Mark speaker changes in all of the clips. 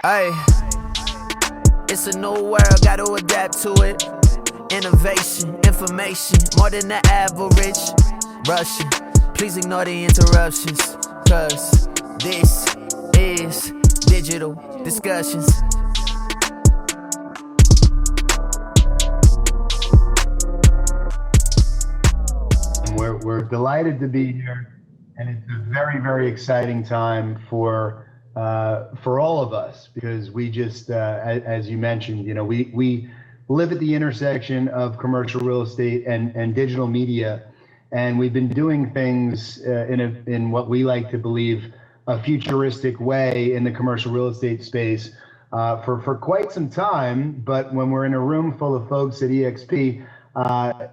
Speaker 1: Ay, it's a new world, gotta adapt to it. Innovation, information, more than the average. Rushing, please ignore the interruptions, cause this is digital discussions.
Speaker 2: We're delighted to be here, and it's a very, very exciting time for all of us, because we just, as you mentioned, we live at the intersection of commercial real estate and digital media, and we've been doing things in what we like to believe a futuristic way in the commercial real estate space for quite some time. But when we're in a room full of folks at EXP,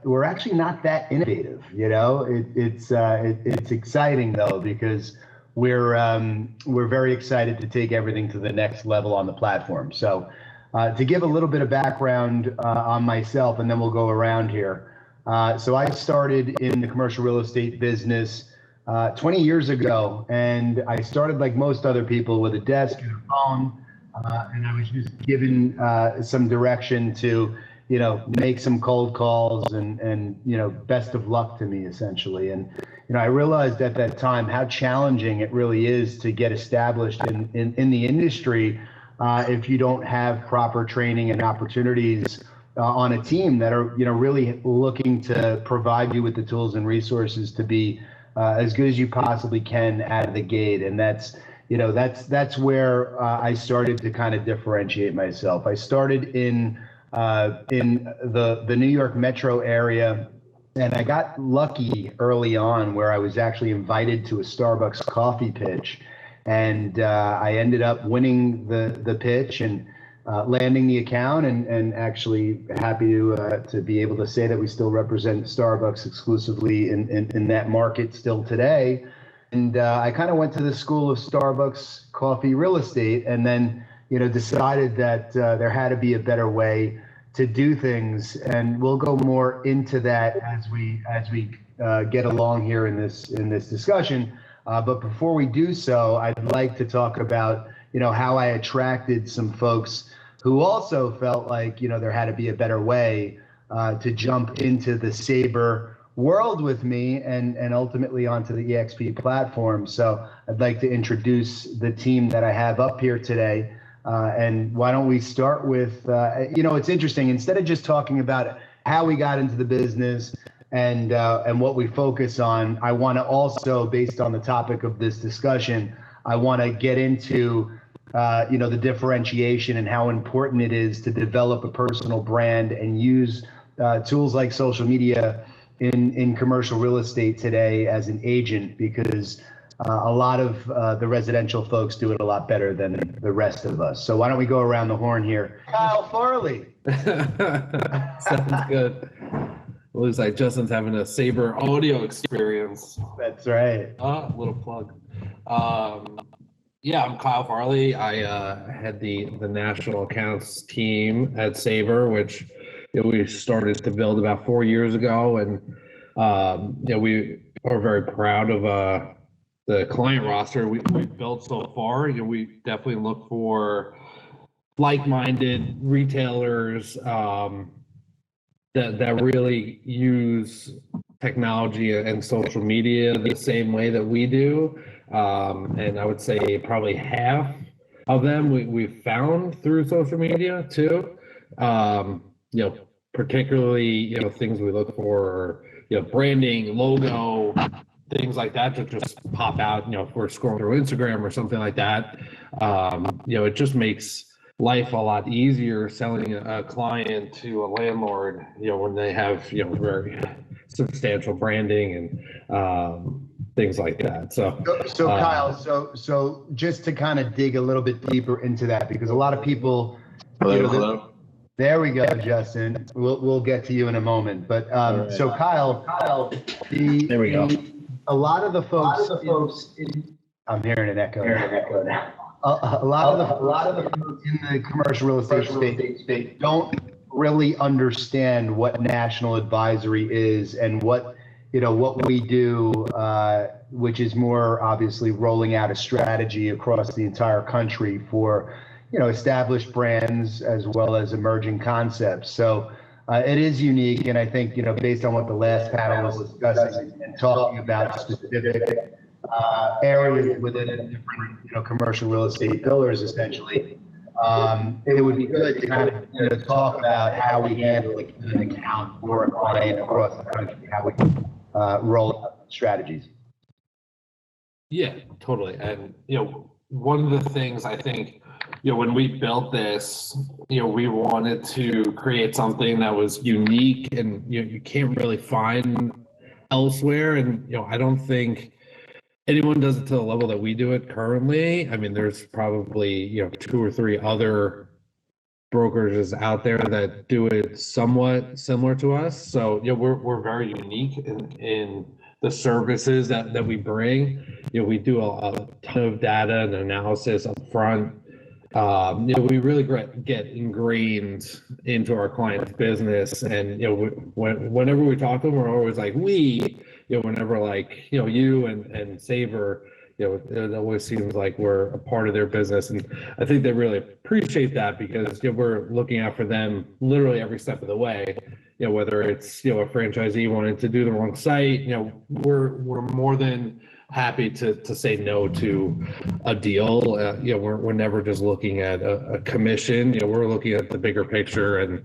Speaker 2: we're actually not that innovative. It's exciting though, because we're very excited to take everything to the next level on the platform. So to give a little bit of background on myself, and then we'll go around here. So I started in the commercial real estate business 20 years ago, and I started like most other people with a desk and a phone, and I was just given some direction to make some cold calls and best of luck to me, essentially. And I realized at that time how challenging it really is to get established in the industry if you don't have proper training and opportunities on a team that are really looking to provide you with the tools and resources to be as good as you possibly can out of the gate. And that's where I started to kind of differentiate myself. I started in the New York metro area, and I got lucky early on where I was actually invited to a Starbucks coffee pitch, and I ended up winning the pitch and landing the account, and actually happy to be able to say that we still represent Starbucks exclusively in that market still today. And I kind of went to the school of Starbucks coffee real estate, and then decided that there had to be a better way to do things, and we'll go more into that as we get along here in this discussion. But before we do so, I'd like to talk about how I attracted some folks who also felt like there had to be a better way to jump into the Sabre world with me and ultimately onto the EXP platform. So I'd like to introduce the team that I have up here today. And why don't we start with, it's interesting, instead of just talking about how we got into the business and what we focus on, I want to also, based on the topic of this discussion, I want to get into, the differentiation and how important it is to develop a personal brand and use tools like social media in commercial real estate today as an agent, because a lot of the residential folks do it a lot better than the rest of us. So why don't we go around the horn here? Kyle Farley.
Speaker 3: Sounds good. Looks like Justin's having a Sabre audio experience.
Speaker 2: That's right.
Speaker 3: Little plug. Yeah, I'm Kyle Farley. I had the national accounts team at Sabre, which we started to build about 4 years ago, and we are very proud of the client roster we've built so far. We definitely look for like-minded retailers that really use technology and social media the same way that we do. And I would say probably half of them we've found through social media too. Particularly things we look for, branding, logo, things like that to just pop out, if we're scrolling through Instagram or something like that. It just makes life a lot easier selling a client to a landlord, when they have, very substantial branding and things like that. So
Speaker 2: Kyle, so just to kind of dig a little bit deeper into that, because a lot of people,
Speaker 3: hello.
Speaker 2: There we go, Justin. We'll get to you in a moment. But right. So Kyle, there we go. A lot of the folks, I'm hearing an echo now. A lot of the folks in the commercial real estate space don't really understand what national advisory is and what we do, which is more obviously rolling out a strategy across the entire country for established brands as well as emerging concepts. So it is unique, and I think based on what the last panel was discussing and talking about specific areas within different commercial real estate pillars, essentially. It would be good to kind of talk about how we handle an account for a client across the country, how we roll out strategies.
Speaker 3: Yeah, totally. And one of the things I think when we built this, we wanted to create something that was unique and you can't really find elsewhere. And I don't think anyone does it to the level that we do it currently. I mean, there's probably 2 or 3 other brokerages out there that do it somewhat similar to us. So we're very unique in the services that we bring. We do a ton of data and analysis up front. We really get ingrained into our client's business, and whenever we talk to them, we're always like whenever you and Sabre, it always seems like we're a part of their business, and I think they really appreciate that because we're looking out for them literally every step of the way. Whether it's a franchisee wanting to do the wrong site, we're more than happy to say no to a deal. We're never just looking at a commission. We're looking at the bigger picture and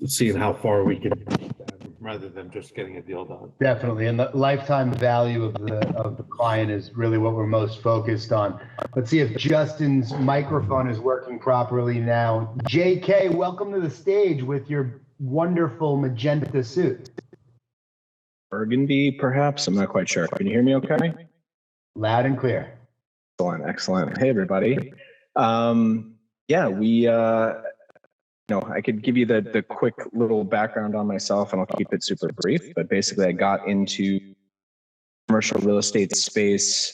Speaker 3: seeing how far we can take them rather than just getting a deal done.
Speaker 2: Definitely, and the lifetime value of the client is really what we're most focused on. Let's see if Justin's microphone is working properly now. JK, welcome to the stage with your wonderful magenta suit.
Speaker 4: Burgundy, perhaps? I'm not quite sure. Can you hear me okay?
Speaker 2: Loud and clear.
Speaker 4: Excellent. Hey, everybody. I could give you the quick little background on myself, and I'll keep it super brief. But basically, I got into commercial real estate space,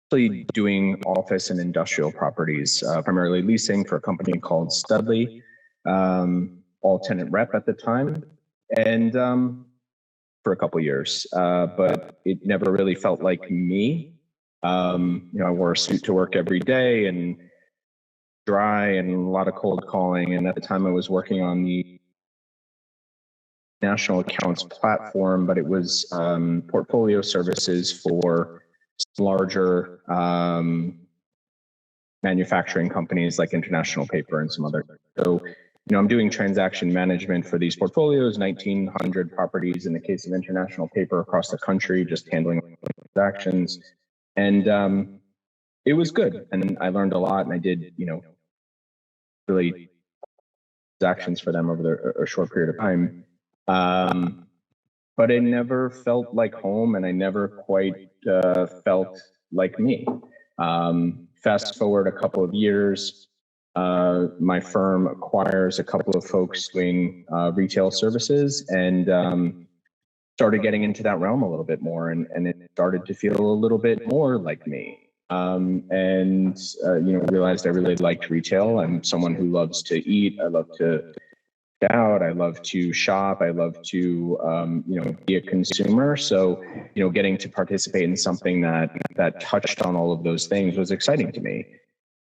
Speaker 4: doing office and industrial properties, primarily leasing for a company called Studley, all tenant rep at the time. And for a couple of years, but it never really felt like me. I wore a suit to work every day and dry and a lot of cold calling. And at the time I was working on the national accounts platform, but it was portfolio services for larger manufacturing companies like International Paper and some other. So I'm doing transaction management for these portfolios, 1,900 properties in the case of International Paper across the country, just handling transactions. And it was good. And I learned a lot, and I did, really transactions for them over a short period of time. But it never felt like home, and I never quite felt like me. Fast forward a couple of years, my firm acquires a couple of folks doing retail services, and started getting into that realm a little bit more, and it started to feel a little bit more like me. Realized I really liked retail. I'm someone who loves to eat. I love to get out. I love to shop. I love to be a consumer. So getting to participate in something that touched on all of those things was exciting to me.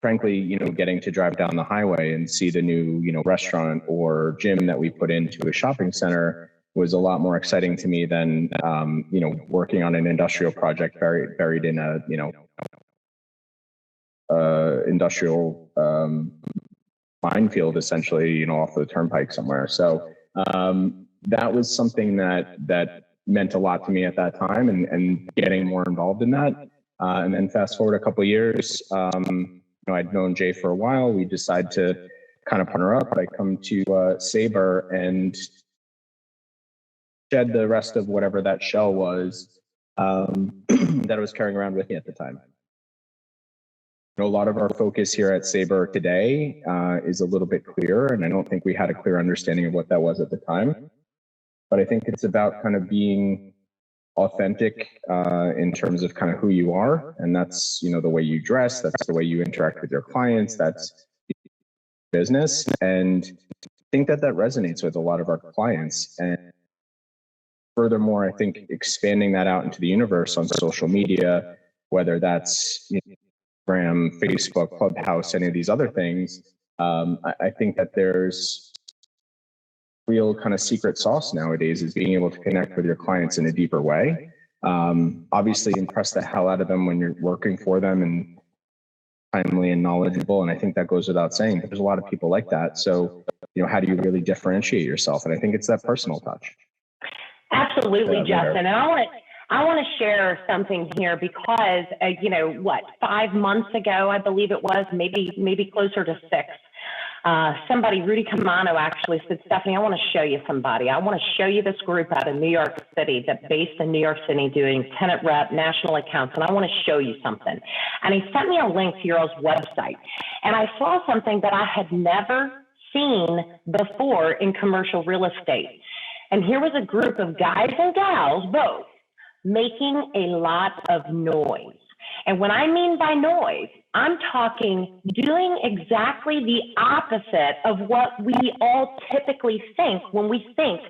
Speaker 4: Frankly, getting to drive down the highway and see the new, restaurant or gym that we put into a shopping center was a lot more exciting to me than, working on an industrial project buried in a, industrial minefield, essentially, off the turnpike somewhere. So that was something that meant a lot to me at that time, and getting more involved in that. And then fast forward a couple of years, I'd known Jay for a while. We decided to kind of partner up. I come to Sabre and shed the rest of whatever that shell was that I was carrying around with me at the time. A lot of our focus here at Sabre today is a little bit clearer, and I don't think we had a clear understanding of what that was at the time. But I think it's about kind of being authentic in terms of kind of who you are, and that's the way you dress, that's the way you interact with your clients, that's business. And I think that resonates with a lot of our clients. And furthermore, I think expanding that out into the universe on social media, whether that's Instagram, Facebook, Clubhouse, any of these other things. I think that there's real kind of secret sauce nowadays is being able to connect with your clients in a deeper way. Obviously impress the hell out of them when you're working for them and timely and knowledgeable. And I think that goes without saying, but there's a lot of people like that. So, how do you really differentiate yourself? And I think it's that personal touch.
Speaker 5: Absolutely, Justin. And I want to share something here because, 5 months ago, I believe it was, maybe closer to 6, somebody, Rudy Camano, actually said, Stephanie, I want to show you somebody. I want to show you this group out of New York City that's based in New York City doing tenant rep, national accounts, and I want to show you something. And he sent me a link to your website. And I saw something that I had never seen before in commercial real estate. And here was a group of guys and gals, both, making a lot of noise. And when I mean by noise, I'm talking doing exactly the opposite of what we all typically think when we think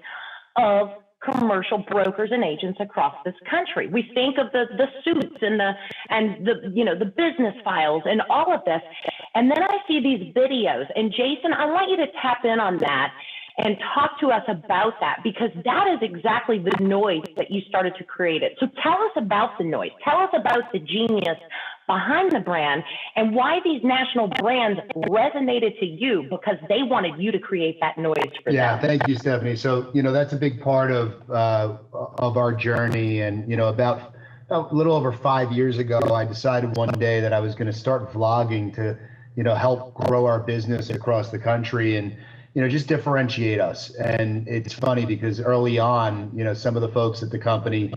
Speaker 5: of commercial brokers and agents across this country. We think of the suits and the business files and all of this. And then I see these videos. And Jayson, I want you to tap in on that and talk to us about that, because that is exactly the noise that you started to create it. So tell us about the noise. Tell us about the genius behind the brand and why these national brands resonated to you, because they wanted you to create that noise for them.
Speaker 2: Yeah, thank you, Stephanie. So, that's a big part of our journey. And, about a little over 5 years ago, I decided one day that I was going to start vlogging to, help grow our business across the country and, just differentiate us. And it's funny because early on, some of the folks at the company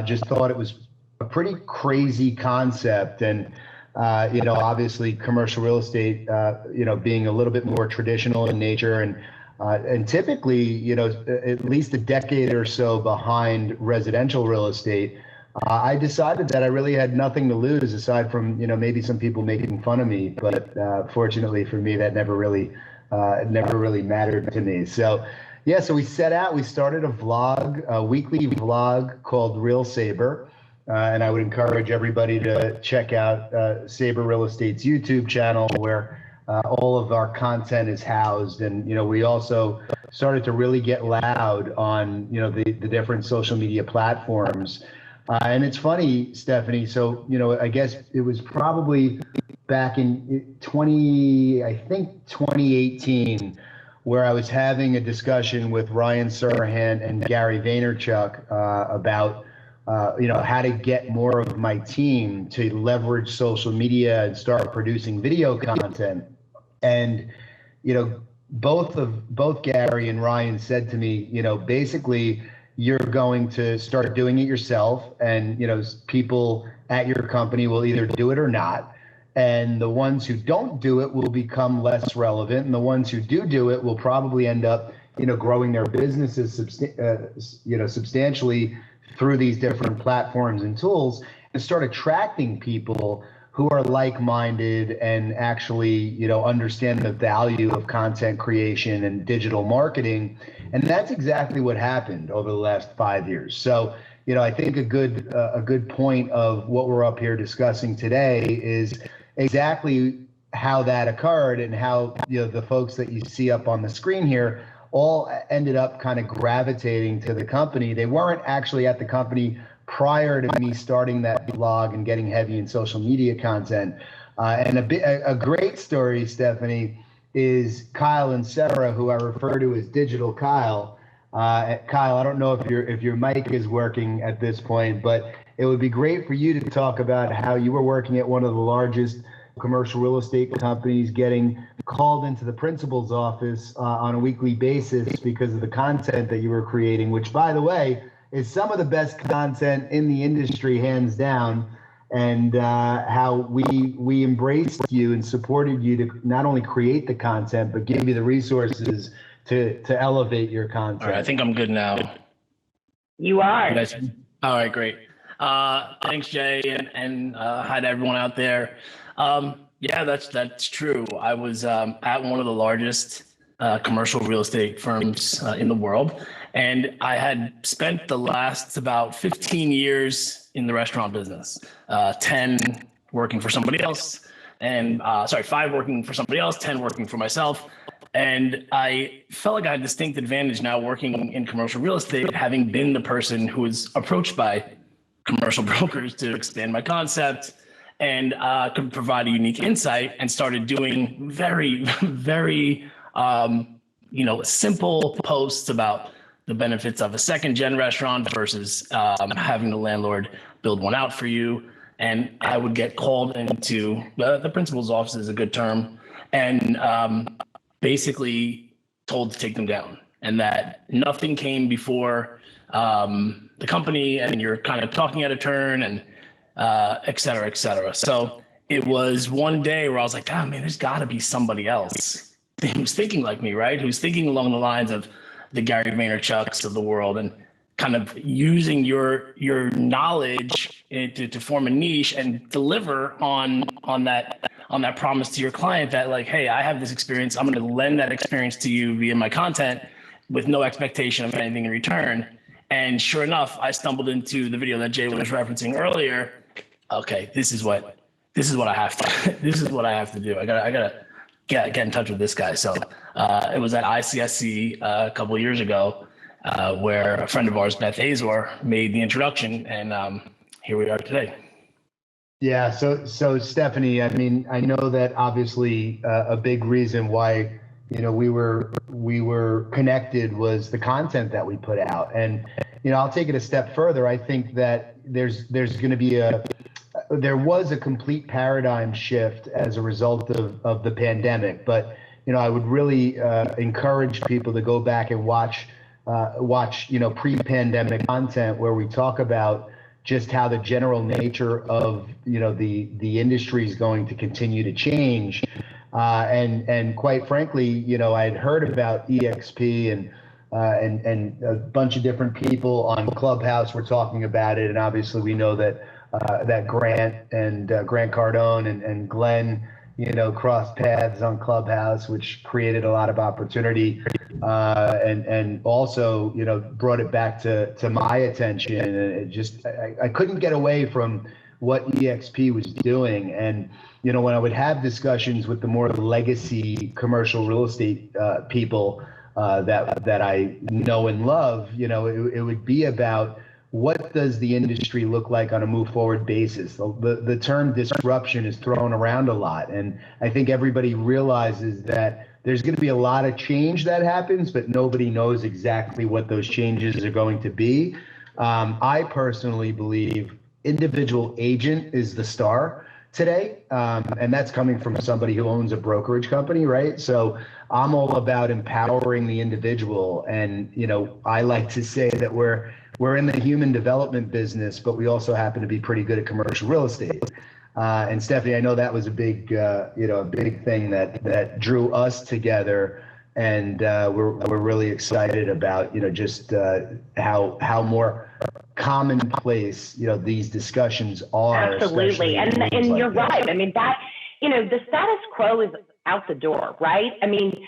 Speaker 2: just thought it was a pretty crazy concept. And, obviously commercial real estate, being a little bit more traditional in nature and typically, at least a decade or so behind residential real estate, I decided that I really had nothing to lose aside from, maybe some people making fun of me. But fortunately for me, that never really mattered to me. So we set out, we started a weekly vlog called Real Sabre. And I would encourage everybody to check out Sabre Real Estate's YouTube channel where all of our content is housed. And, we also started to really get loud on, the different social media platforms. And it's funny, Stephanie, so, I guess it was probably back in 2018, where I was having a discussion with Ryan Serhant and Gary Vaynerchuk about, how to get more of my team to leverage social media and start producing video content. And, both Gary and Ryan said to me, basically, you're going to start doing it yourself, and people at your company will either do it or not, and the ones who don't do it will become less relevant, and the ones who do it will probably end up growing their businesses substantially through these different platforms and tools, and start attracting people who are like-minded and actually, understand the value of content creation and digital marketing. And that's exactly what happened over the last 5 years. So, I think a good point of what we're up here discussing today is exactly how that occurred and how, the folks that you see up on the screen here all ended up kind of gravitating to the company. They weren't actually at the company prior to me starting that blog and getting heavy in social media content. And a great story, Stephanie, is Kyle Inserra, who I refer to as Digital Kyle. Kyle, I don't know if your mic is working at this point, but it would be great for you to talk about how you were working at one of the largest commercial real estate companies, getting called into the principal's office on a weekly basis because of the content that you were creating, which, by the way, is some of the best content in the industry, hands down, and how we embraced you and supported you to not only create the content, but give you the resources to elevate your content.
Speaker 6: All right, I think I'm good now.
Speaker 5: You are.
Speaker 6: All right, great. Thanks, Jay, and hi to everyone out there. Yeah, that's true. I was at one of the largest commercial real estate firms in the world. And I had spent the last about 15 years in the restaurant business, 10 working for somebody else, and 5 working for somebody else, 10 working for myself. And I felt like I had a distinct advantage now working in commercial real estate, having been the person who was approached by commercial brokers to expand my concept and could provide a unique insight, and started doing very, very, simple posts about the benefits of a second-gen restaurant versus having the landlord build one out for you. And I would get called into the principal's office, is a good term, and basically told to take them down, and that nothing came before the company, and you're kind of talking out of turn, and et cetera, et cetera. So it was one day where I was like, oh man, there's got to be somebody else who's thinking like me, right? Who's thinking along the lines of the Gary Vaynerchuks of the world, and kind of using your knowledge to form a niche and deliver on that promise to your client that, like, hey, I have this experience. I'm going to lend that experience to you via my content with no expectation of anything in return. And sure enough, I stumbled into the video that Jay was referencing earlier. Okay, this is what I have to. This is what I have to do. I gotta get in touch with this guy. So it was at ICSC a couple of years ago where a friend of ours, Beth Azor, made the introduction, and here we are today.
Speaker 2: Yeah. So Stephanie, I mean, I know that obviously a big reason why we were connected was the content that we put out, and I'll take it a step further. I think that there's going to be there was a complete paradigm shift as a result of the pandemic, but I would really encourage people to go back and watch pre-pandemic content where we talk about just how the general nature of the industry is going to continue to change, and quite frankly, I had heard about EXP and a bunch of different people on Clubhouse were talking about it, and obviously we know that Grant and Grant Cardone and Glenn crossed paths on Clubhouse, which created a lot of opportunity, and also brought it back to my attention. And it just I couldn't get away from what EXP was doing. And when I would have discussions with the more legacy commercial real estate people that I know and love, it would be about, what does the industry look like on a move forward basis? The term disruption is thrown around a lot, and I think everybody realizes that there's going to be a lot of change that happens, but nobody knows exactly what those changes are going to be. I personally believe individual agent is the star today, and that's coming from somebody who owns a brokerage company, right? So I'm all about empowering the individual, and I like to say that we're in the human development business, but we also happen to be pretty good at commercial real estate. And Stephanie, I know that was a big thing that drew us together, and we're really excited about just how more commonplace these discussions are.
Speaker 5: Absolutely, and you're right. I mean that the status quo is out the door, right? I mean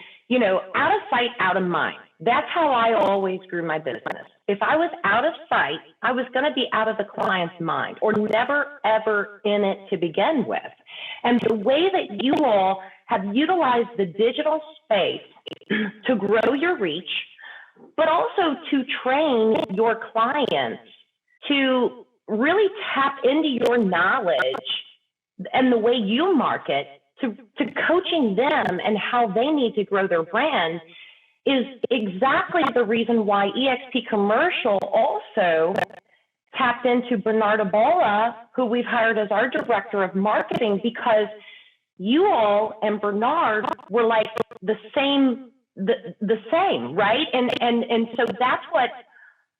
Speaker 5: out of sight, out of mind. That's how I always grew my business. If I was out of sight, I was going to be out of the client's mind, or never, ever in it to begin with. And the way that you all have utilized the digital space to grow your reach, but also to train your clients to really tap into your knowledge and the way you market, to coaching them and how they need to grow their brand, is exactly the reason why EXP Commercial also tapped into Bernard Abola, who we've hired as our director of marketing, because you all and Bernard were like the same, right? And so that's what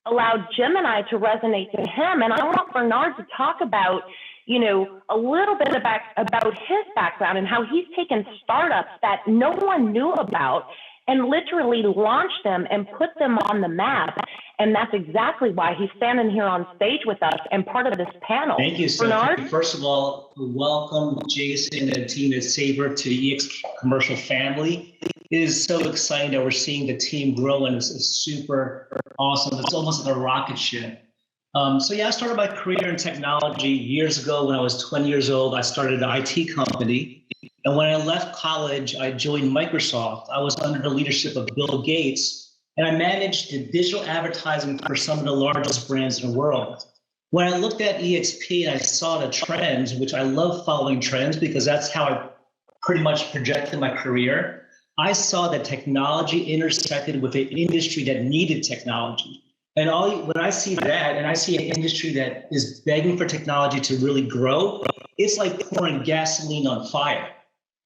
Speaker 5: allowed Gemini to resonate to him. And I want Bernard to talk about, a little bit about his background and how he's taken startups that no one knew about and literally launched them and put them on the map. And that's exactly why he's standing here on stage with us and part of this panel.
Speaker 7: Thank you,
Speaker 5: Bernard.
Speaker 7: Stephanie. First of all, welcome Jayson and the team at Sabre to EX Commercial family. It is so exciting that we're seeing the team grow, and it's super awesome. It's almost like a rocket ship. So yeah, I started my career in technology years ago. When I was 20 years old, I started an IT company. And when I left college, I joined Microsoft. I was under the leadership of Bill Gates, and I managed the digital advertising for some of the largest brands in the world. When I looked at EXP and I saw the trends, which I love following trends because that's how I pretty much projected my career, I saw that technology intersected with an industry that needed technology. And when I see that, and I see an industry that is begging for technology to really grow, it's like pouring gasoline on fire.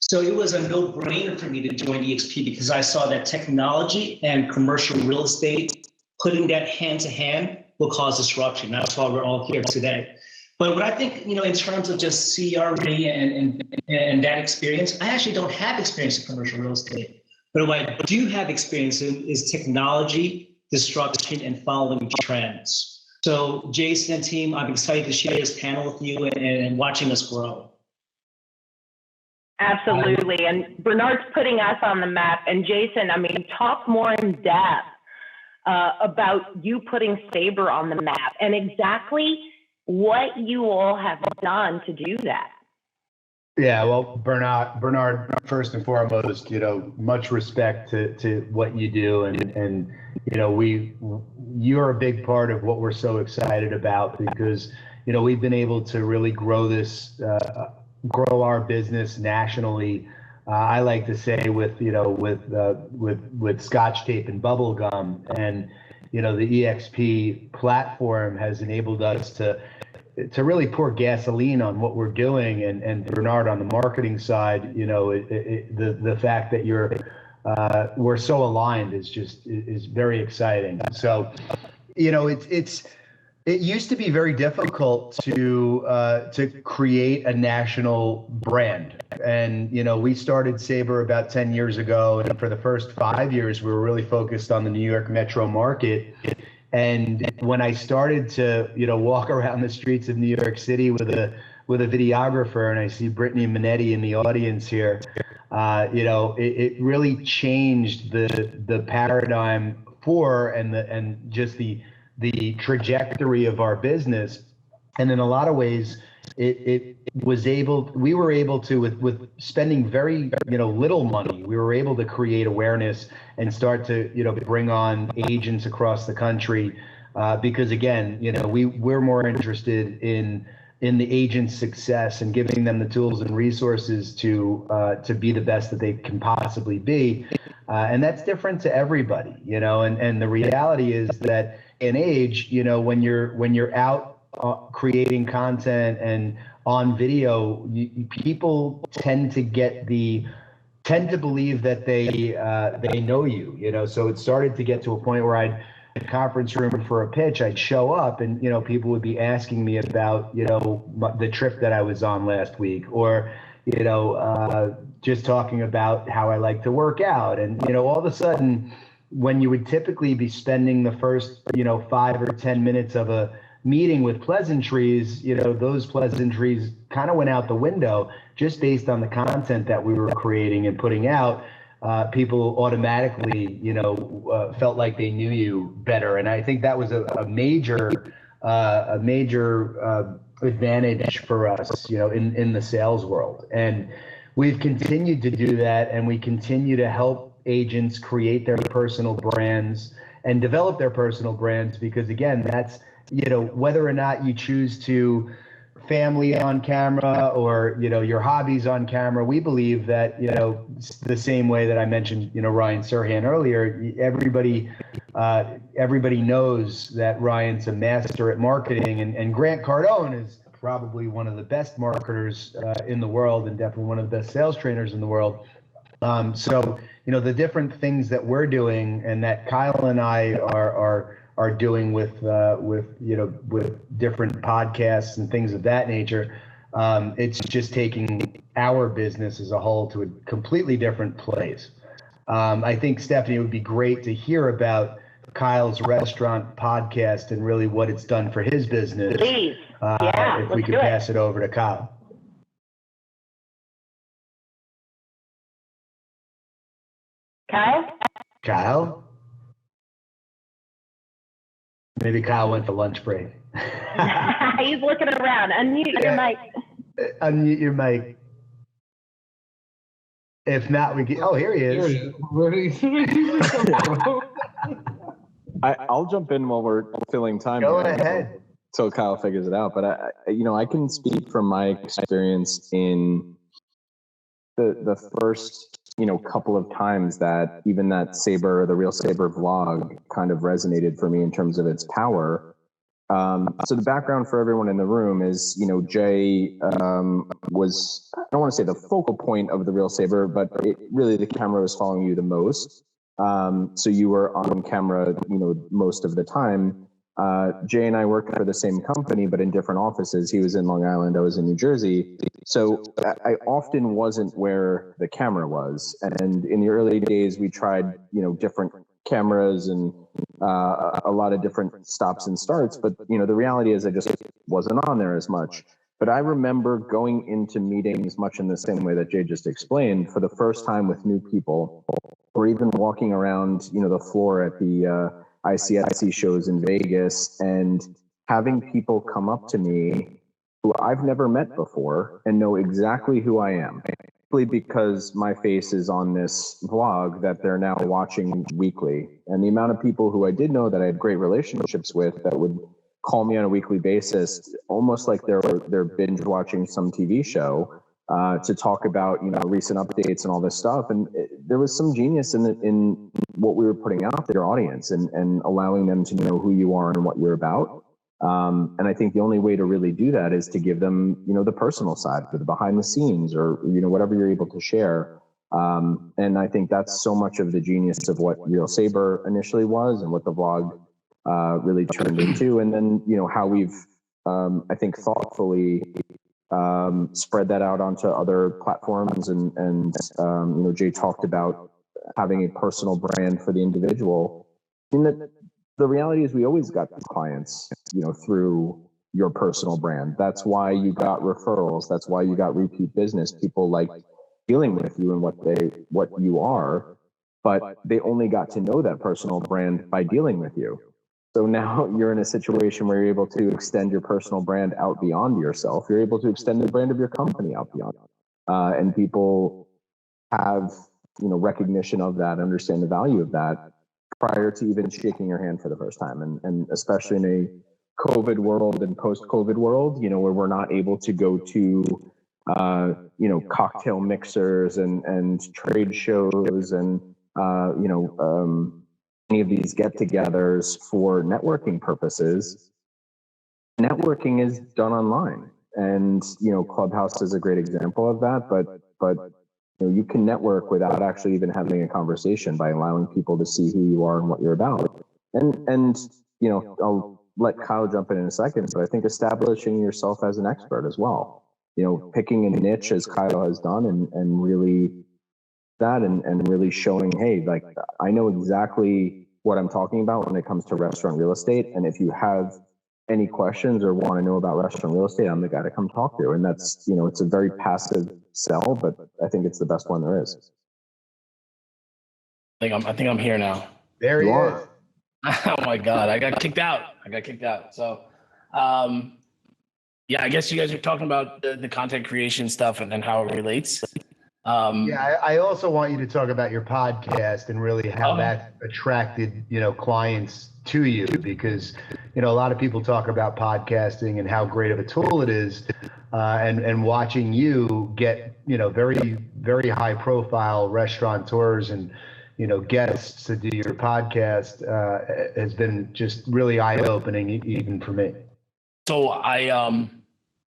Speaker 7: So it was a no-brainer for me to join EXP because I saw that technology and commercial real estate, putting that hand to hand, will cause disruption. That's why we're all here today. But what I think, in terms of just CRE and that experience, I actually don't have experience in commercial real estate. But what I do have experience in is technology, disruption, and following trends. So Jayson and team, I'm excited to share this panel with you and watching us grow.
Speaker 5: Absolutely. And Bernard's putting us on the map. And Jayson, talk more in depth about you putting Sabre on the map and exactly what you all have done to do that.
Speaker 2: Yeah, well, Bernard, first and foremost, much respect to what you do, and you're a big part of what we're so excited about because we've been able to really grow our business nationally. I like to say with Scotch tape and bubble gum, and the EXP platform has enabled us to really pour gasoline on what we're doing, and Bernard on the marketing side, the fact that we're so aligned is very exciting. So, it used to be very difficult to create a national brand, and we started Sabre about 10 years ago, and for the first 5 years, we were really focused on the New York metro market. And when I started to, walk around the streets of New York City with a videographer, and I see Brittany Minetti in the audience here, it really changed the paradigm and just the trajectory of our business. And in a lot of ways, we were able to, with spending very, little money, we were able to create awareness and start to, bring on agents across the country. Because again, we're more interested in the agent's success and giving them the tools and resources to be the best that they can possibly be. And that's different to everybody, and the reality is that in age, when you're out creating content and on video, people tend to believe that they know you, so it started to get to a point where I'd a conference room for a pitch, I'd show up and people would be asking me about the trip that I was on last week, or just talking about how I like to work out, and all of a sudden, when you would typically be spending the first 5 or 10 minutes of a meeting with pleasantries, those pleasantries kind of went out the window just based on the content that we were creating and putting out. People automatically, felt like they knew you better, and I think that was a major advantage for us, in the sales world. And we've continued to do that, and we continue to help agents create their personal brands and develop their personal brands, because again, that's whether or not you choose to family on camera or your hobbies on camera, we believe that the same way that I mentioned Ryan Serhant earlier, everybody knows that Ryan's a master at marketing, and Grant Cardone is probably one of the best marketers in the world, and definitely one of the best sales trainers in the world. So the different things that we're doing and that Kyle and I are doing with different podcasts and things of that nature, it's just taking our business as a whole to a completely different place. I think, Stephanie, it would be great to hear about Kyle's restaurant podcast and really what it's done for his business.
Speaker 5: Please.
Speaker 2: If we could pass it over to Kyle.
Speaker 5: Kyle?
Speaker 2: Maybe Kyle went for lunch break.
Speaker 5: He's looking around. Unmute your mic.
Speaker 2: Unmute your mic. If not, we get. Oh, here he is.
Speaker 4: I'll jump in while we're filling time.
Speaker 2: Go ahead.
Speaker 4: Till Kyle figures it out. But I can speak from my experience in the first, couple of times that even that Sabre, the Real Sabre vlog kind of resonated for me in terms of its power. So the background for everyone in the room is, Jay was, I don't want to say the focal point of the Real Sabre, but really the camera was following you the most. So you were on camera, most of the time. Jay and I worked for the same company, but in different offices. He was in Long Island, I was in New Jersey. So I often wasn't where the camera was. And in the early days, we tried, different cameras and a lot of different stops and starts. But, the reality is I just wasn't on there as much. But I remember going into meetings much in the same way that Jay just explained for the first time with new people, or even walking around, the floor at the ICSC shows in Vegas and having people come up to me who I've never met before and know exactly who I am, simply because my face is on this vlog that they're now watching weekly. And the amount of people who I did know that I had great relationships with that would call me on a weekly basis, almost like they're binge watching some TV show, to talk about, recent updates and all this stuff. And there was some genius in what we were putting out to their audience and allowing them to know who you are and what you're about. And I think the only way to really do that is to give them, the personal side, the behind the scenes, or, whatever you're able to share. And I think that's so much of the genius of what Real Sabre initially was and what the vlog really turned into. And then, how we've, I think, thoughtfully spread that out onto other platforms. And Jay talked about having a personal brand for the individual. The reality is we always got clients, through your personal brand. That's why you got referrals. That's why you got repeat business. People like dealing with you and what you are, but they only got to know that personal brand by dealing with you. So now you're in a situation where you're able to extend your personal brand out beyond yourself. You're able to extend the brand of your company out beyond, and people have, recognition of that, understand the value of that prior to even shaking your hand for the first time. And especially in a COVID world and post-COVID world, where we're not able to go to, cocktail mixers and trade shows and, any of these get-togethers for networking purposes. Networking is done online, and Clubhouse is a great example of that. But you can network without actually even having a conversation by allowing people to see who you are and what you're about. And I'll let Kyle jump in a second, but I think establishing yourself as an expert as well. Picking a niche as Kyle has done, and really that and really showing, hey, like, I know exactly what I'm talking about when it comes to restaurant real estate. And if you have any questions or want to know about restaurant real estate, I'm the guy to come talk to. And that's, it's a very passive sell, but I think it's the best one there is.
Speaker 6: I think I'm here now.
Speaker 2: There he is.
Speaker 6: Oh my God, I got kicked out. So, yeah, I guess you guys are talking about the content creation stuff and how it relates.
Speaker 2: I also want you to talk about your podcast and really how that attracted, clients to you, because, a lot of people talk about podcasting and how great of a tool it is. And watching you get, very, very high profile restaurateurs and, guests to do your podcast has been just really eye opening, even for me.
Speaker 6: So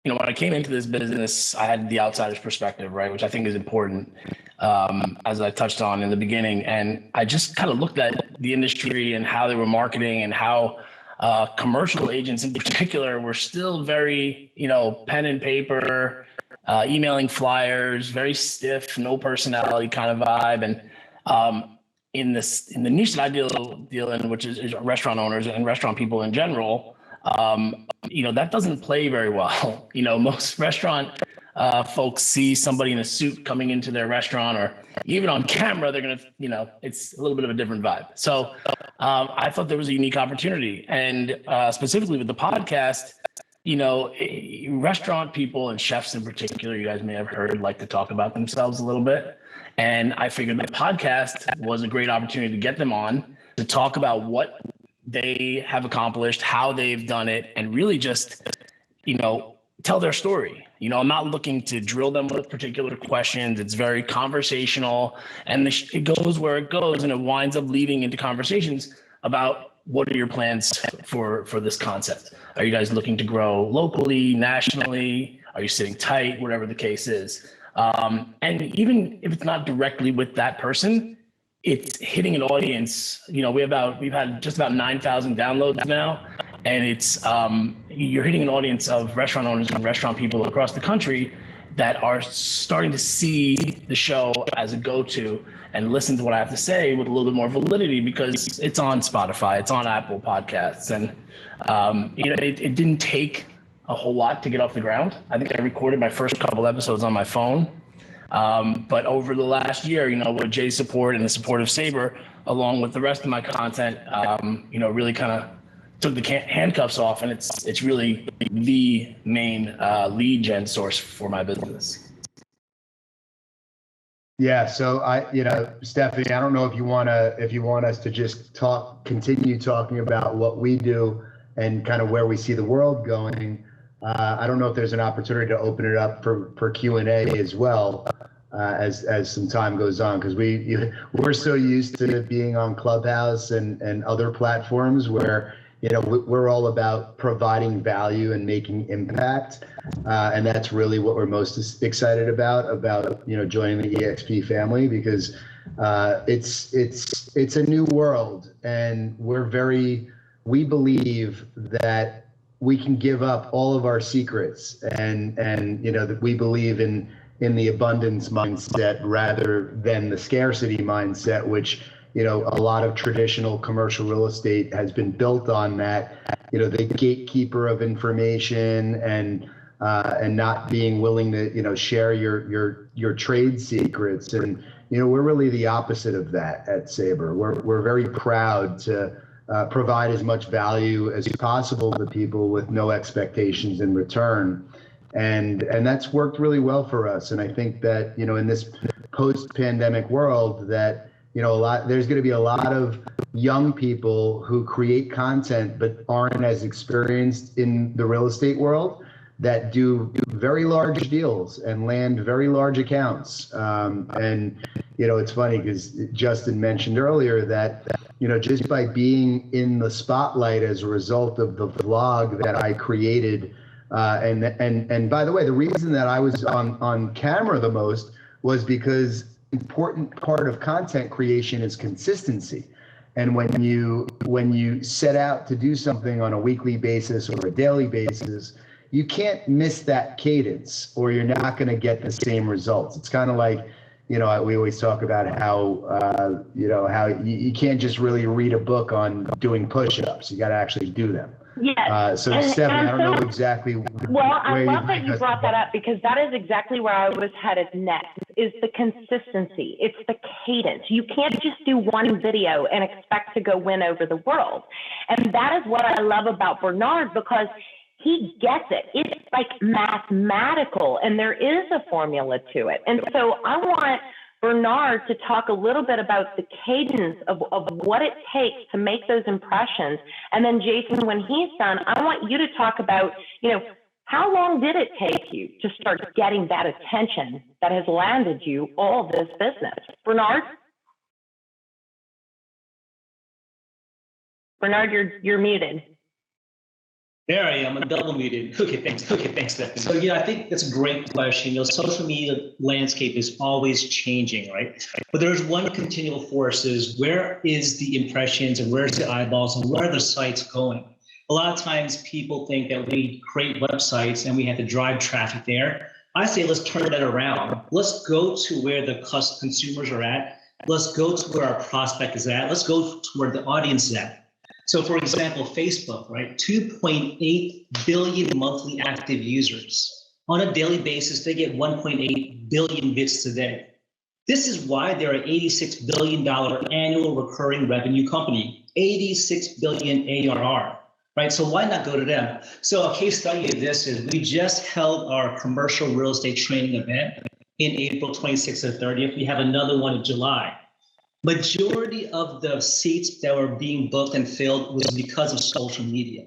Speaker 6: when I came into this business, I had the outsider's perspective, right, which I think is important, as I touched on in the beginning. And I just kind of looked at the industry and how they were marketing and how commercial agents in particular were still very, pen and paper, emailing flyers, very stiff, no personality kind of vibe. And in the niche that I deal in, which is restaurant owners and restaurant people in general, that doesn't play very well. Most restaurant folks see somebody in a suit coming into their restaurant, or even on camera, they're going to, it's a little bit of a different vibe. So I thought there was a unique opportunity. And specifically with the podcast, restaurant people and chefs in particular, you guys may have heard, like to talk about themselves a little bit. And I figured the podcast was a great opportunity to get them on to talk about what they have accomplished, how they've done it, and really just, tell their story. I'm not looking to drill them with particular questions. It's very conversational, and it goes where it goes, and it winds up leading into conversations about what are your plans for this concept? Are you guys looking to grow locally, nationally? Are you sitting tight? Whatever the case is. And even if it's not directly with that person, it's hitting an audience. We've had just about 9,000 downloads now, and it's you're hitting an audience of restaurant owners and restaurant people across the country that are starting to see the show as a go-to and listen to what I have to say with a little bit more validity, because it's on Spotify, it's on Apple Podcasts, and it didn't take a whole lot to get off the ground. I think I recorded my first couple episodes on my phone. But over the last year, with Jay's support and the support of Sabre, along with the rest of my content, really kind of took the handcuffs off, and it's really the main lead gen source for my business.
Speaker 2: Yeah. So Stephanie, I don't know if you want us to just continue talking about what we do and kind of where we see the world going. I don't know if there's an opportunity to open it up for Q&A as well, as some time goes on, because we're so used to being on Clubhouse and other platforms where we're all about providing value and making impact, and that's really what we're most excited about joining the EXP family, because it's a new world, and we believe that we can give up all of our secrets, and that we believe in the abundance mindset rather than the scarcity mindset, which a lot of traditional commercial real estate has been built on, that the gatekeeper of information and not being willing to share your trade secrets. And we're really the opposite of that at Sabre. We're very proud to provide as much value as possible to people with no expectations in return. And that's worked really well for us. And I think that, in this post-pandemic world, that, there's going to be a lot of young people who create content but aren't as experienced in the real estate world, that do very large deals and land very large accounts. And it's funny because Justin mentioned earlier that, just by being in the spotlight as a result of the vlog that I created, and by the way, the reason that I was on camera the most was because important part of content creation is consistency. And when you set out to do something on a weekly basis or a daily basis, you can't miss that cadence, or you're not going to get the same results. It's kind of like, we always talk about how you can't just really read a book on doing push-ups. You got to actually do them.
Speaker 5: Yes.
Speaker 2: So Stephanie, I don't know exactly.
Speaker 5: Well, I love that you brought that up, because that is exactly where I was headed next, is the consistency. It's the cadence. You can't just do one video and expect to go win over the world. And that is what I love about Bernard, because he gets it. It's like mathematical, and there is a formula to it. And so I want Bernard to talk a little bit about the cadence of what it takes to make those impressions. And then Jayson, when he's done, I want you to talk about, how long did it take you to start getting that attention that has landed you all this business? Bernard, you're muted.
Speaker 7: There I am. I'm double muted. Okay, thanks, Stephanie. So yeah, I think that's a great question. Social media landscape is always changing, right? But there's one continual force: is where is the impressions, and where's the eyeballs, and where are the sites going? A lot of times people think that we create websites and we have to drive traffic there. I say let's turn that around. Let's go to where the consumers are at. Let's go to where our prospect is at. Let's go to where the audience is at. So for example, Facebook, right? 2.8 billion monthly active users On a daily basis, they get 1.8 billion visits a day. This is why they're an $86 billion annual recurring revenue company, 86 billion ARR, right? So why not go to them? So a case study of this is we just held our commercial real estate training event in April 26th or 30th. We have another one in July. Majority of the seats that were being booked and filled was because of social media,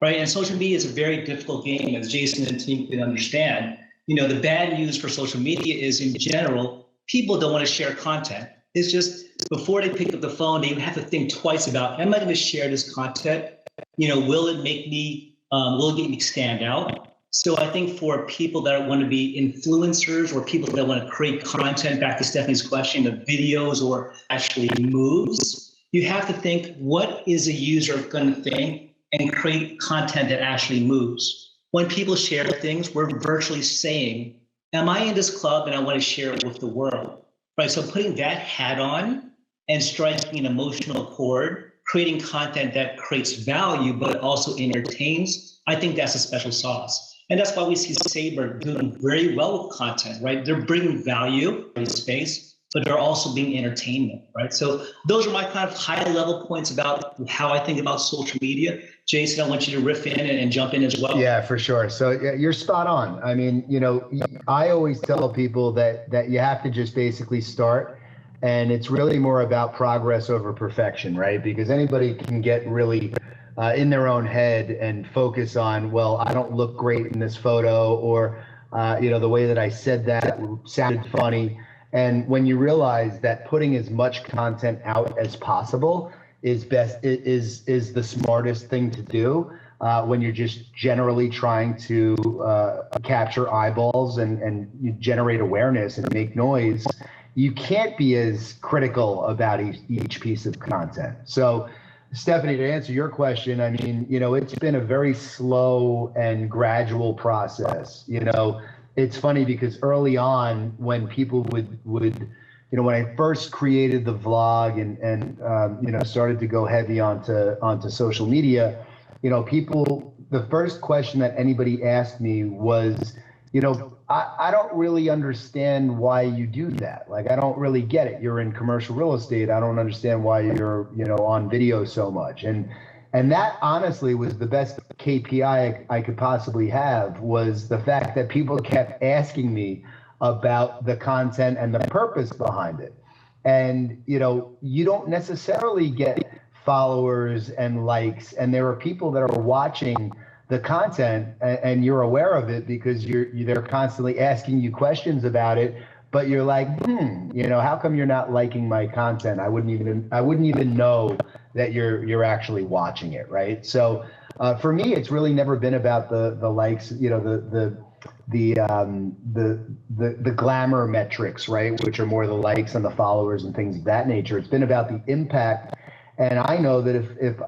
Speaker 7: right? And social media is a very difficult game, as Jason and team can understand. You know, the bad news for social media is, in general, people don't want to share content. It's just before they pick up the phone, they have to think twice about, am I going to share this content? You know, will it make me, will it make me stand out? So I think for people that want to be influencers or people that want to create content, back to Stephanie's question, of videos or actually moves, you have to think, what is a user going to think, and create content that actually moves. When people share things, we're virtually saying, am I in this club and I want to share it with the world, right? So putting that hat on and striking an emotional chord, creating content that creates value but also entertains, I think that's a special sauce. And that's why we see Sabre doing very well with content, right? They're bringing value in space, but they're also being entertainment, right? So those are my kind of high level points about how I think about social media. Jason, I want you to riff in and jump in as well.
Speaker 2: Yeah, for sure. So you're spot on. I mean, you know, I always tell people that you have to just basically start, and it's really more about progress over perfection, right? Because anybody can get really in their own head and focus on, well, I don't look great in this photo, or you know, the way that I said that sounded funny. And when you realize that putting as much content out as possible is the smartest thing to do when you're just generally trying to capture eyeballs and you generate awareness and make noise, you can't be as critical about each piece of content. So Stephanie, to answer your question, I mean, you know, it's been a very slow and gradual process. You know, it's funny because early on when people would, you know, when I first created the vlog and you know, started to go heavy onto social media, you know, the first question that anybody asked me was, you know, I don't really understand why you do that. Like, I don't really get it. You're in commercial real estate. I don't understand why you're, you know, on video so much. And that honestly was the best KPI I could possibly have, was the fact that people kept asking me about the content and the purpose behind it. And, you know, you don't necessarily get followers and likes, and there are people that are watching the content and you're aware of it because they're constantly asking you questions about it, but you're like, you know, how come you're not liking my content? I wouldn't even know that you're actually watching it, right? So for me, it's really never been about the likes, you know, the glamour metrics, right, which are more the likes and the followers and things of that nature. It's been about the impact. And I know that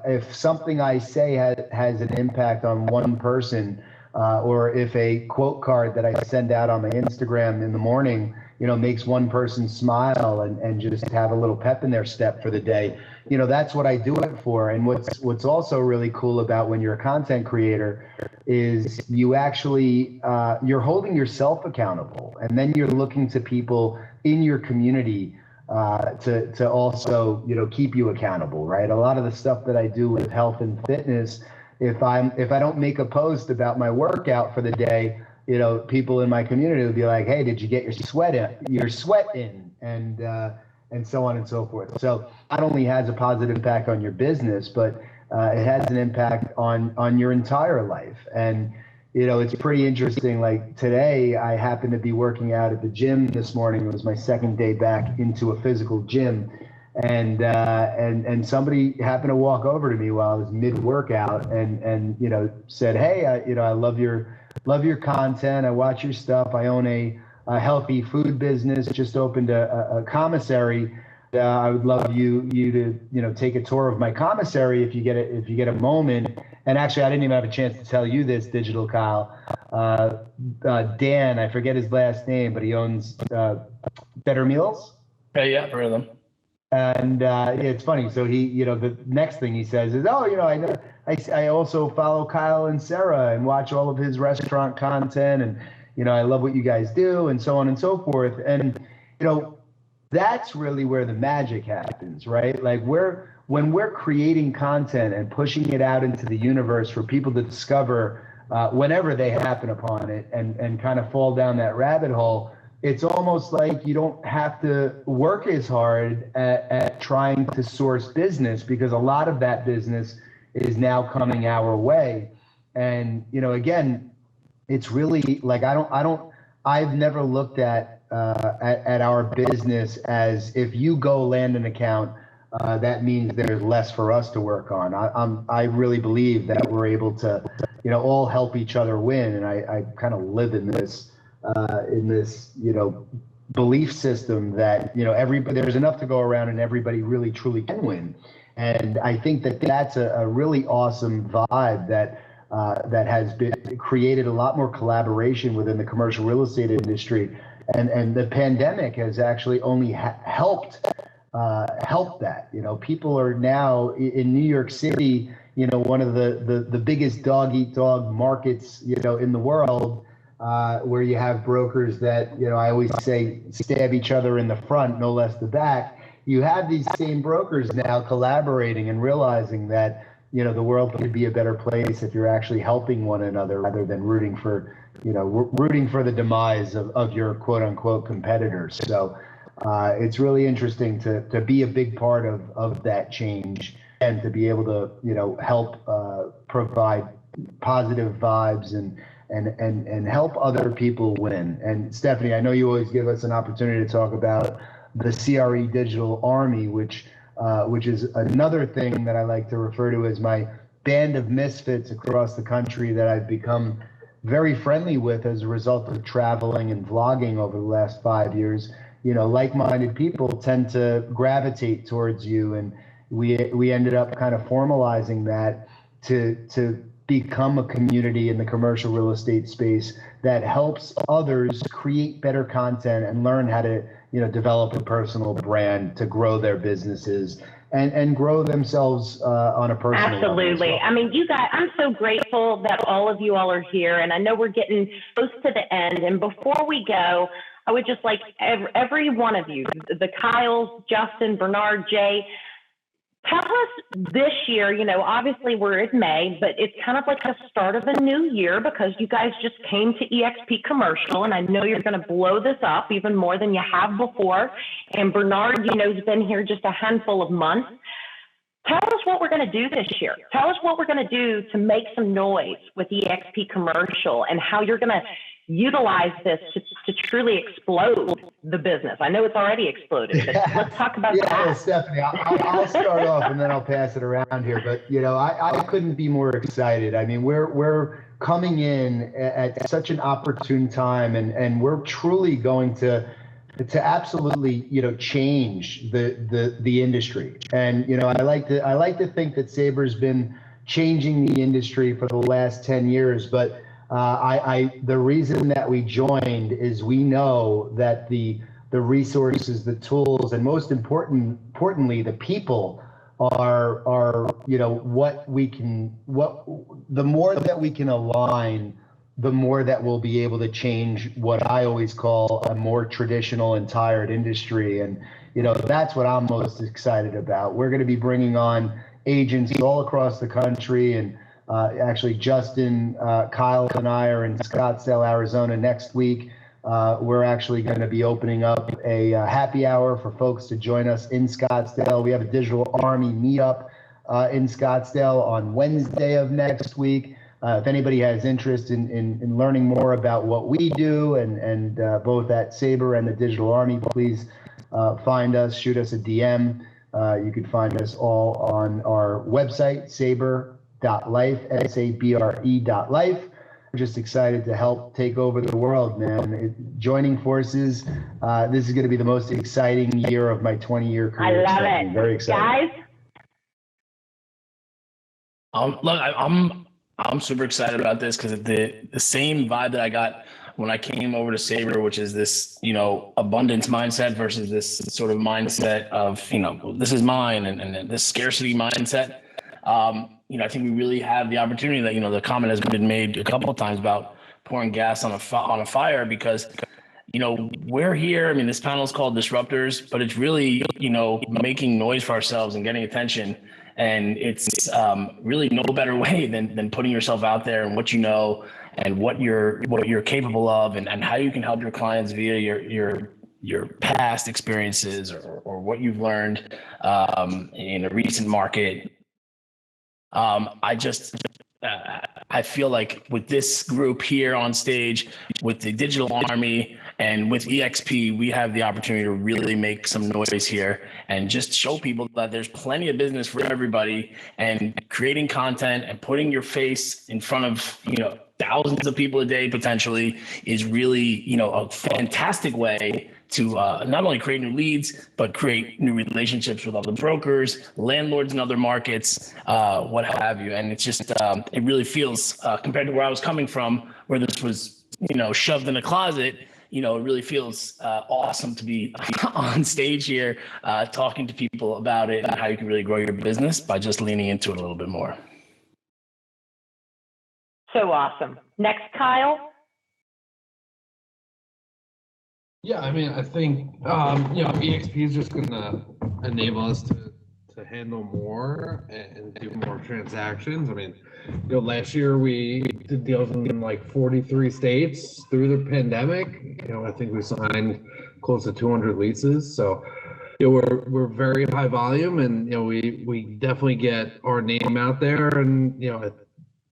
Speaker 2: if something I say has an impact on one person, or if a quote card that I send out on my Instagram in the morning, you know, makes one person smile and just have a little pep in their step for the day, you know, that's what I do it for. And what's also really cool about when you're a content creator is you actually you're holding yourself accountable, and then you're looking to people in your community to also, you know, keep you accountable, right? A lot of the stuff that I do with health and fitness, if I don't make a post about my workout for the day, you know, people in my community will be like, hey, did you get your sweat in? And so on and so forth. So not only has a positive impact on your business, but it has an impact on your entire life. And you know, it's pretty interesting. Like today, I happened to be working out at the gym this morning. It was my second day back into a physical gym, and somebody happened to walk over to me while I was mid-workout, and you know, said, "Hey, I love your content. I watch your stuff. I own a healthy food business. Just opened a commissary. I would love you to, you know, take a tour of my commissary if you get a moment." And actually, I didn't even have a chance to tell you this, Digital Kyle. Dan, I forget his last name, but he owns Better Meals.
Speaker 6: Hey, yeah, I've heard of them.
Speaker 2: And it's funny. So he, you know, the next thing he says is, "Oh, you know, I also follow Kyle Inserra and watch all of his restaurant content." And I love what you guys do, and so on and so forth. And, that's really where the magic happens, right? Like when we're creating content and pushing it out into the universe for people to discover whenever they happen upon it and kind of fall down that rabbit hole, it's almost like you don't have to work as hard at trying to source business, because a lot of that business is now coming our way. And, again, it's really like, I've never looked at our business as, if you go land an account, that means there's less for us to work on. I really believe that we're able to, all help each other win. And I kind of live in this, belief system that, everybody, there's enough to go around and everybody really truly can win. And I think that that's a really awesome vibe that has been created a lot more collaboration within the commercial real estate industry. And the pandemic has actually only helped that. People are now in New York City, one of the biggest dog eat dog markets, in the world, where you have brokers that, I always say, stab each other in the front, no less the back. You have these same brokers now collaborating and realizing that, the world could be a better place if you're actually helping one another rather than rooting for the demise of your quote unquote competitors. So it's really interesting to be a big part of that change and to be able to, help provide positive vibes and help other people win. And Stephanie, I know you always give us an opportunity to talk about the CRE Digital Army, which is another thing that I like to refer to as my band of misfits across the country that I've become very friendly with as a result of traveling and vlogging over the last 5 years. Like-minded people tend to gravitate towards you, and we ended up kind of formalizing that to become a community in the commercial real estate space that helps others create better content and learn how to develop a personal brand to grow their businesses and grow themselves on a personal level.
Speaker 5: Absolutely.
Speaker 2: Well.
Speaker 5: I mean, you guys, I'm so grateful that all of you all are here, and I know we're getting close to the end. And before we go, I would just like every one of you, the Kyles, Justin, Bernard, Jay, tell us this year, obviously we're in May, but it's kind of like the start of a new year because you guys just came to EXP Commercial, and I know you're going to blow this up even more than you have before. And Bernard, has been here just a handful of months. Tell us what we're going to do this year. Tell us what we're going to do to make some noise with EXP Commercial and how you're going to utilize this to truly explode the business. I know it's already exploded, but let's talk about that.
Speaker 2: Yeah, Stephanie, I'll start off and then I'll pass it around here. But, I couldn't be more excited. I mean, we're coming in at such an opportune time, and we're truly going to absolutely, change the industry. And, I like to think that Sabre's been changing the industry for the last 10 years, but the reason that we joined is we know that the resources, the tools, and most importantly, the people are the more that we can align, the more that we'll be able to change what I always call a more traditional and tired industry. And, that's what I'm most excited about. We're going to be bringing on agents all across the country, and actually, Justin, Kyle, and I are in Scottsdale, Arizona next week. We're actually going to be opening up a happy hour for folks to join us in Scottsdale. We have a Digital Army meetup in Scottsdale on Wednesday of next week. If anybody has interest in learning more about what we do and both at Sabre and the Digital Army, please find us, shoot us a DM. You can find us all on our website, sabre.life, SABRE.life. We're just excited to help take over the world, man. Joining forces, this is going to be the most exciting year of my 20-year career.
Speaker 5: I love it.
Speaker 2: I'm very excited.
Speaker 5: Guys?
Speaker 6: Look, I'm super excited about this because the same vibe that I got when I came over to Sabre, which is this, abundance mindset versus this sort of mindset of, this is mine and this scarcity mindset. I think we really have the opportunity that, the comment has been made a couple of times about pouring gas on a fire because, we're here. I mean, this panel is called Disruptors, but it's really, making noise for ourselves and getting attention. And it's really no better way than putting yourself out there and what you know and what you're capable of and how you can help your clients via your past experiences or what you've learned in a recent market. I feel like with this group here on stage, with the Digital Army and with EXP, we have the opportunity to really make some noise here and just show people that there's plenty of business for everybody, and creating content and putting your face in front of, thousands of people a day potentially is really, a fantastic way to not only create new leads, but create new relationships with other brokers, landlords in other markets, what have you. And it's just, it really feels, compared to where I was coming from, where this was, shoved in a closet, it really feels awesome to be on stage here, talking to people about it and how you can really grow your business by just leaning into it a little bit more.
Speaker 5: So awesome. Next, Kyle.
Speaker 3: Yeah, I mean, I think, EXP is just going to enable us to handle more and do more transactions. I mean, last year we did deals in like 43 states through the pandemic. I think we signed close to 200 leases. So, we're very high volume, and, we definitely get our name out there. And, I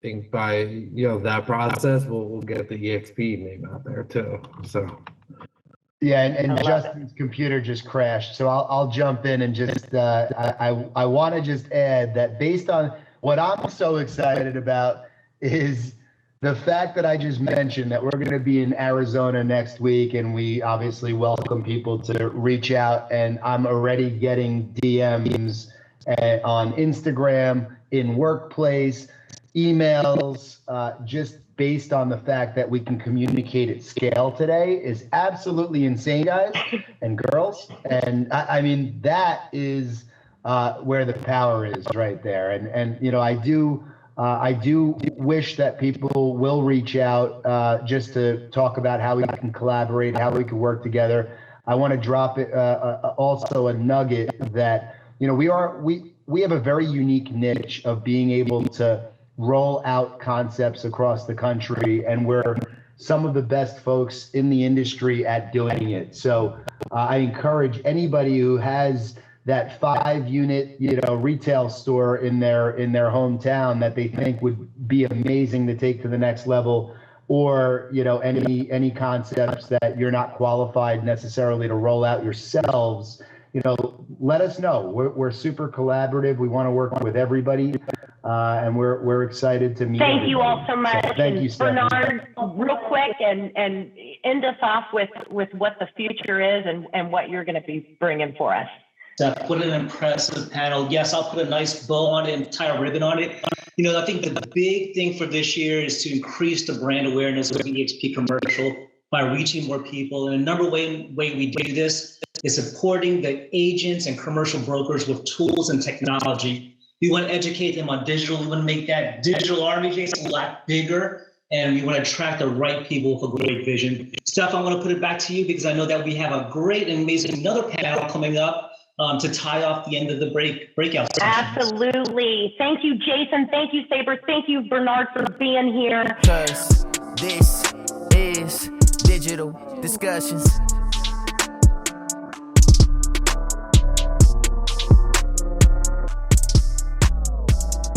Speaker 3: think by, that process, we'll get the EXP name out there too. So.
Speaker 2: Yeah, and Justin's computer just crashed, so I'll jump in and just I want to just add that based on what I'm so excited about is the fact that I just mentioned that we're going to be in Arizona next week, and we obviously welcome people to reach out, and I'm already getting DMs on Instagram, in workplace, emails, just based on the fact that we can communicate at scale today is absolutely insane, guys and girls. And I mean, that is where the power is right there. And I do wish that people will reach out just to talk about how we can collaborate, how we can work together. I want to drop it also a nugget that, we have a very unique niche of being able to roll out concepts across the country, and we're some of the best folks in the industry at doing it. So I encourage anybody who has that 5-unit, retail store in their hometown that they think would be amazing to take to the next level, or any concepts that you're not qualified necessarily to roll out yourselves. Let us know. We're super collaborative. We want to work with everybody. And we're excited to meet.
Speaker 5: Thank you all so much.
Speaker 2: So, thank you, Stephanie.
Speaker 5: Bernard, real quick, and end us off with what the future is and what you're going to be bringing for us.
Speaker 7: What an impressive panel. Yes, I'll put a nice bow on it and tie a ribbon on it. I think the big thing for this year is to increase the brand awareness of EXP Commercial by reaching more people. And the number one way we do this is supporting the agents and commercial brokers with tools and technology. We want to educate them on digital. We want to make that digital army, Jayson, a lot bigger. And we want to attract the right people with a great vision. Steph, I want to put it back to you because I know that we have a great and amazing another panel coming up to tie off the end of the breakout sessions.
Speaker 5: Absolutely. Thank you, Jayson. Thank you, Sabre. Thank you, Bernard, for being here.
Speaker 1: 'Cause this is digital discussions.